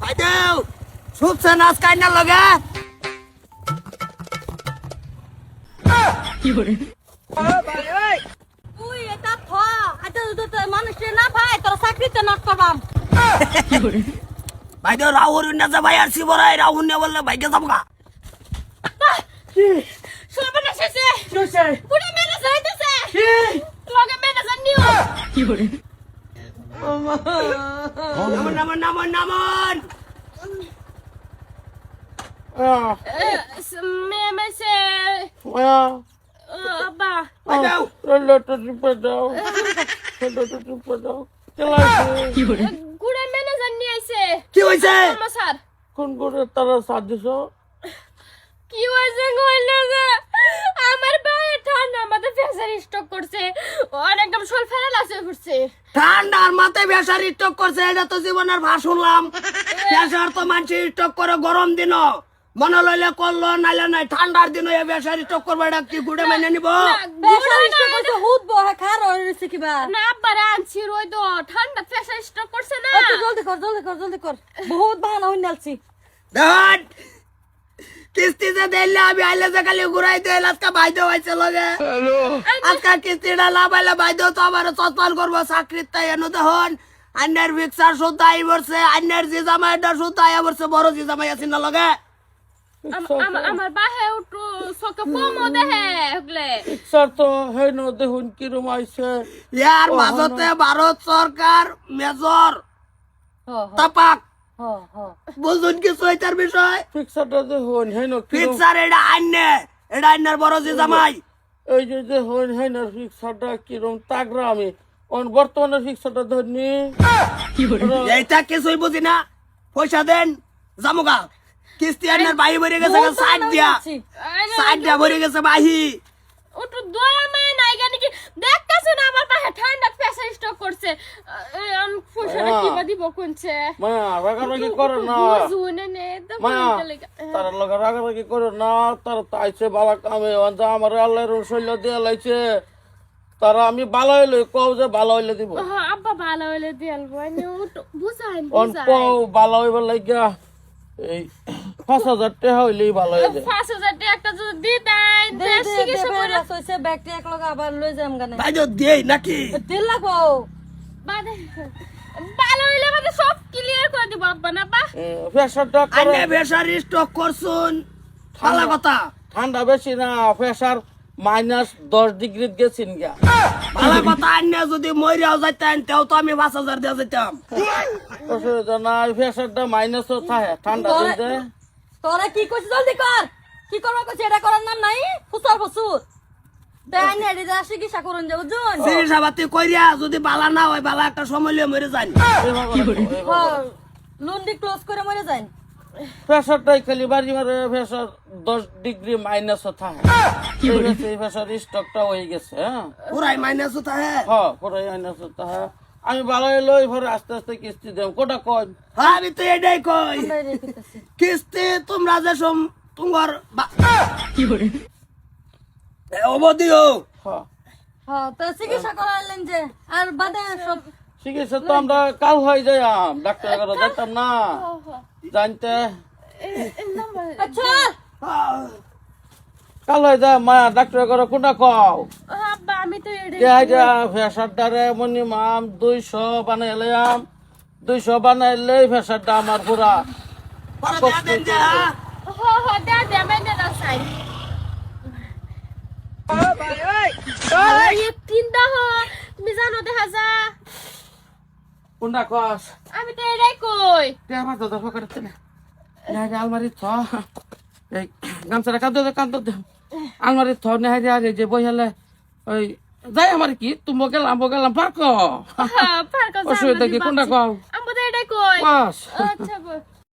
বাইদেউ শুনছে নাচ কাইনার লগে তুই এটা থ আচ্ছা তো মানুষে না ভাই তোর চাকরিতে নট করবাম বাইদেউ রাহুল না যা ভাই আর শিবরাই রাহুল না বললে ভাইকে যাবো গা সর্বনা শেষে পুরো মেরে যাইতেছে লগে মেরে জানিও নামন নামন নামন নামন মেমেছে আব্বা বাইদেউ গুড়ে মেরে জানি আইছে কি হইছে স্যার কোন করে তারা সাথ দিছ কি হয়েছে কইলে যে আমার ভাই ঠান্ডা মাথা প্রেসার স্ট্রোক করছে অনেকদম শোল ফেলা আছে পড়ছে ঠান্ডার মাথায় প্রেসার স্ট্রোক করছে এটা তো জীবনের ভাষ শুনলাম প্রেসার তো মানুষ স্ট্রোক করে গরম দিন মনে লইলে করলো নাইলে নাই ঠান্ডার দিন প্রেসার স্ট্রোক করবে এটা কি গুড়ে মেনে নিব প্রেসার স্ট্রোক করছে হুদবো খার হইছে কিবা না আব্বারে আনছি রই তো ঠান্ডা প্রেসার স্ট্রোক করছে না জলদি কর বহুত বাহানা হইনালছি দেখ কিস্তি যে দিলে আমি আইলে যে খালি ঘুরাই দিয়ে আজকে বাইদেও হয়েছে লগে আজকে কিস্তিটা না পাইলে বাইদেও তো আমার চচপাল করবো চাকরির তাই এনে দেখুন আন্যার ভিক্সার সুদ আই বলছে আন্যার জি জামাইটা সুদ আই বলছে বড় জি জামাই আছে না লগে আমার বাহে একটু সকে কমও দেহে হগলে স্যার তো হে ন দেখুন কিরম আইছে ইয়ার মাঝতে ভারত সরকার মেজর তাপাক বুঝুন কিছু এটার বিষয় ফিক্সারটা দেখুন হে ন ফিক্সার এটা আন্যার বড় জি জামাই এই যে দেখুন হে না ফিক্সারটা কিরম তাগরা আমি বর্তমানে ফিক্সারটা ধরনি এইটা কিছুই বুঝি না পয়সা দেন জামুগা কিস্তি আন্যার বাহি ভরে গেছে সাইড দিয়া ভরে গেছে বাহি ওটু দয়া মায় নাই গানি কি দেখতাছ না আমার পাহে ঠান্ডা প্রেসার স্ট্রোক করছে আমি ফুসরা কিবা দিব কোনছে মায়া রাগারাগি করো না বুঝুনে নে তো মায়া তার লগে রাগারাগি করো না তার তাইছে বালা কামে অন্ধা আমার আল্লাহর শৈল দিয়ে লাইছে তারা আমি ভালো হইলে কও যে ভালো হইলে দিব হ্যাঁ আব্বা ভালো হইলে দিলবো আমি ওটু বুঝাইন অন কও ভালো হইবার লাগিয়া এই ৫,০০০ টাকা হইলেই ভালো হয়ে যায় ৫,০০০ টাকা একটা যদি দি দেন দেশ চিকিৎসা করে হইছে ব্যাগটি এক লগে আবার লই যাম গানে বাইদেউ দেই নাকি তেল লাগবো বাদে ভালো হইলে বাদে সব ক্লিয়ার করে দিব আব্বা না বা প্রেসারটা আন্যা প্রেসার স্ট্রোক করছুন ভালো কথা ঠান্ডা বেশি না প্রেসার -10 ডিগ্রি গেছিন গা ভালো কথা আন্যা যদি মইরাও যাইতেন তেও তো আমি ৫,০০০ দিয়ে যাইতাম অসুবিধা নাই প্রেসারটা মাইনাসও থাকে ঠান্ডা দিতে তোরা কি কইছিস জলদি কর কি করবা কইছিস এটা করার নাম নাই ফুসর ফুসুর বেআইন হেডি যা চিকিৎসা করুন যাও জন চিকিৎসা পাতি কইরা যদি বালা না হয় বালা একটা সময় লিয়ে মরে যান লুন্ডি ক্লোজ করে মরে যান প্রেসারটাই খালি বাড়ি মারে প্রেসার 10 ডিগ্রি মাইনাসও থাকে এই প্রেসার স্টকটা হয়ে গেছে হ্যাঁ পুরাই মাইনাস হতা হে হ্যাঁ পুরাই মাইনাসও থাকে আমি ভালো লই পরে আস্তে আস্তে কিস্তি দেব কোটা কই হ্যাঁ আমি তো এটাই কই কিস্তি তোমরা যে তোমার কি করে অবদিও হ্যাঁ হ্যাঁ তো চিকিৎসা করালেন যে আর বাদে সব চিকিৎসা তো আমরা কাল হয়ে যাইম ডাক্তার ঘরে যাইতাম না জানতে আচ্ছা কাল হয়ে যায় মায়া ডাক্তার ঘরে কোনটা কও আব্বা আমি তো প্রেসারটারে মিনিমাম 200 বানাইলাম 200 বানাইলে প্রেসারটা আমার পুরা পরে দেন যে হ্যাঁ হ্যাঁ দে মেনে না সাই এই তিনটা হ তুমি জানো দেখা যা কোনটা কস আমি তো এটাই কই তে আমার দাদা ফকরতে না না আলমারি থ এই গামছাটা কাঁদ দে আলমারি থ না রে যে বইলে ওই যাই আমার কি তুমি গেলাম পার্ক হ্যাঁ পার্ক অসুবিধা কি কোনটা কও আমি তো এটাই কই বাস আচ্ছা